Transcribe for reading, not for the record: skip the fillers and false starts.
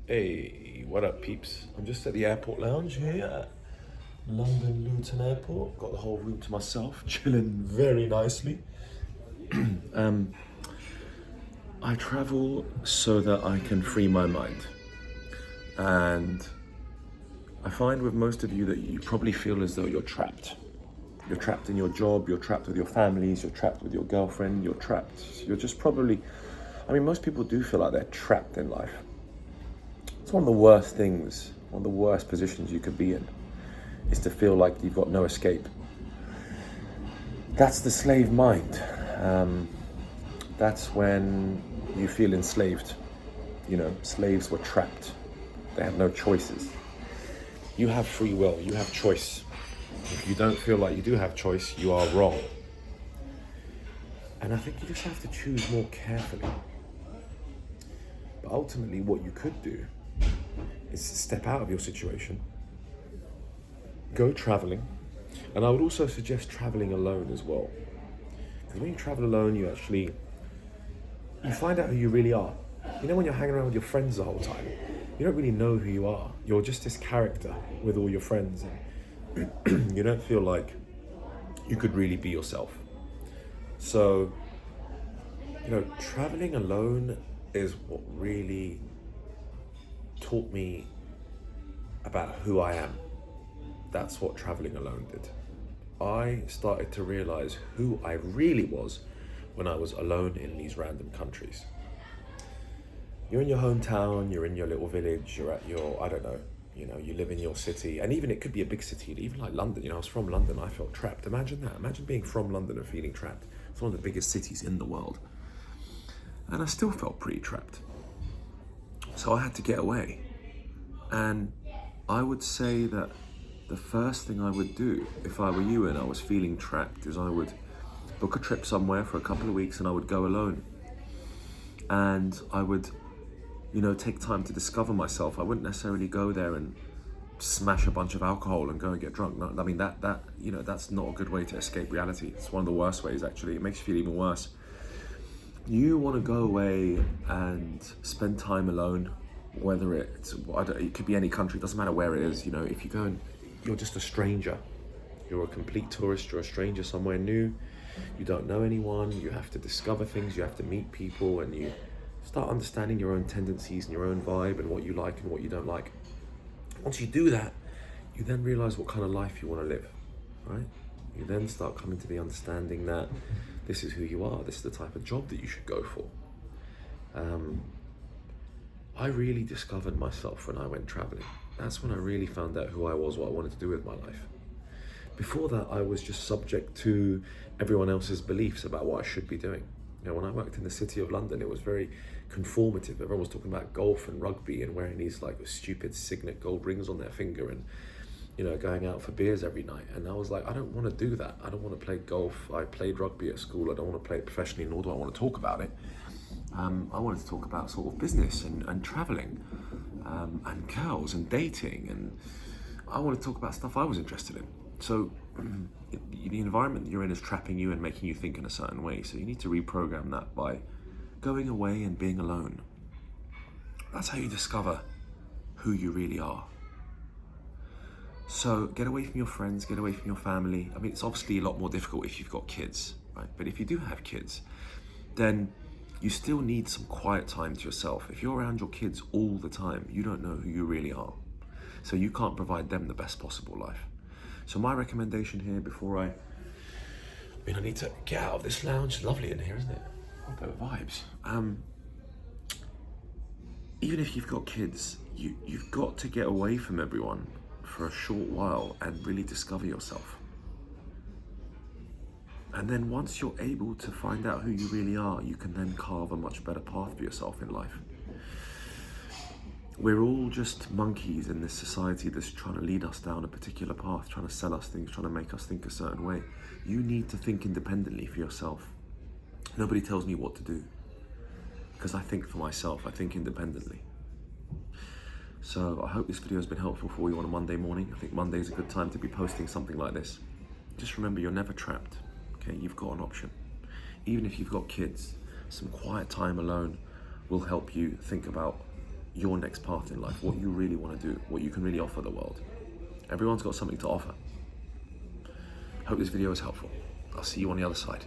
Hey, what up, peeps? I'm just at the airport lounge here at London Luton Airport. Got the whole room to myself, chilling very nicely. Um, I travel so that I can free my mind. And I find with most of you that you probably feel as though you're trapped. You're trapped in your job, you're trapped with your families, you're trapped with your girlfriend, you're trapped. You're just probably, most people do feel like they're trapped in life. It's one of the worst things, one of the worst positions you could be in, is to feel like you've got no escape. That's the slave mind. That's when you feel enslaved. You know, slaves were trapped. They had no choices. You have free will, you have choice. If you don't feel like you do have choice, you are wrong. And I think you just have to choose more carefully. But ultimately, what you could do is step out of your situation, go traveling, and I would also suggest traveling alone as well. Because when you travel alone, you find out who you really are. You know, when you're hanging around with your friends the whole time, you don't really know who you are. You're just this character with all your friends, and you don't feel like you could really be yourself. So, traveling alone is what really taught me about who I am. That's what traveling alone did. I started to realize who I really was when I was alone in these random countries. You're in your hometown, you're in your little village, you're at your, I don't know, you live in your city, and even it could be a big city, even like London. I was from London, I felt trapped. Imagine that. Imagine being from London and feeling trapped. It's one of the biggest cities in the world. And I still felt pretty trapped. So I had to get away. And I would say that the first thing I would do if I were you and I was feeling trapped is I would book a trip somewhere for a couple of weeks and I would go alone. And I would, take time to discover myself. I wouldn't necessarily go there and smash a bunch of alcohol and go and get drunk. No, that's not a good way to escape reality. It's one of the worst ways, actually. It makes you feel even worse. You want to go away and spend time alone, whether it could be any country, it doesn't matter where it is. If you go and you're just a stranger, you're a complete tourist, you're a stranger somewhere new, you don't know anyone, you have to discover things, you have to meet people, and you start understanding your own tendencies and your own vibe and what you like and what you don't like. Once you do that, you then realize what kind of life you want to live, right? You then start coming to the understanding that this is who you are, this is the type of job that you should go for. I really discovered myself when I went traveling. That's when I really found out who I was, what I wanted to do with my life. Before that, I was just subject to everyone else's beliefs about what I should be doing. When I worked in the city of London, it was very conformative. Everyone was talking about golf and rugby and wearing these stupid signet gold rings on their finger and going out for beers every night. And I was like, I don't want to do that. I don't want to play golf. I played rugby at school. I don't want to play it professionally, nor do I want to talk about it. I wanted to talk about sort of business and traveling and girls and dating. And I wanted to talk about stuff I was interested in. So the environment that you're in is trapping you and making you think in a certain way. So you need to reprogram that by going away and being alone. That's how you discover who you really are. So get away from your friends, get away from your family. It's obviously a lot more difficult if you've got kids, right? But if you do have kids, then you still need some quiet time to yourself. If you're around your kids all the time, you don't know who you really are. So you can't provide them the best possible life. So my recommendation here before I need to get out of this lounge. It's lovely in here, isn't it? What better vibes. Even if you've got kids, you've got to get away from everyone for a short while and really discover yourself. And then once you're able to find out who you really are, you can then carve a much better path for yourself in life. We're all just monkeys in this society that's trying to lead us down a particular path, trying to sell us things, trying to make us think a certain way. You need to think independently for yourself. Nobody tells me what to do, because I think for myself, I think independently. So I hope this video has been helpful for you on a Monday morning. I think Monday is a good time to be posting something like this. Just remember, you're never trapped, okay? You've got an option. Even if you've got kids, some quiet time alone will help you think about your next path in life, what you really want to do, what you can really offer the world. Everyone's got something to offer. Hope this video was helpful. I'll see you on the other side.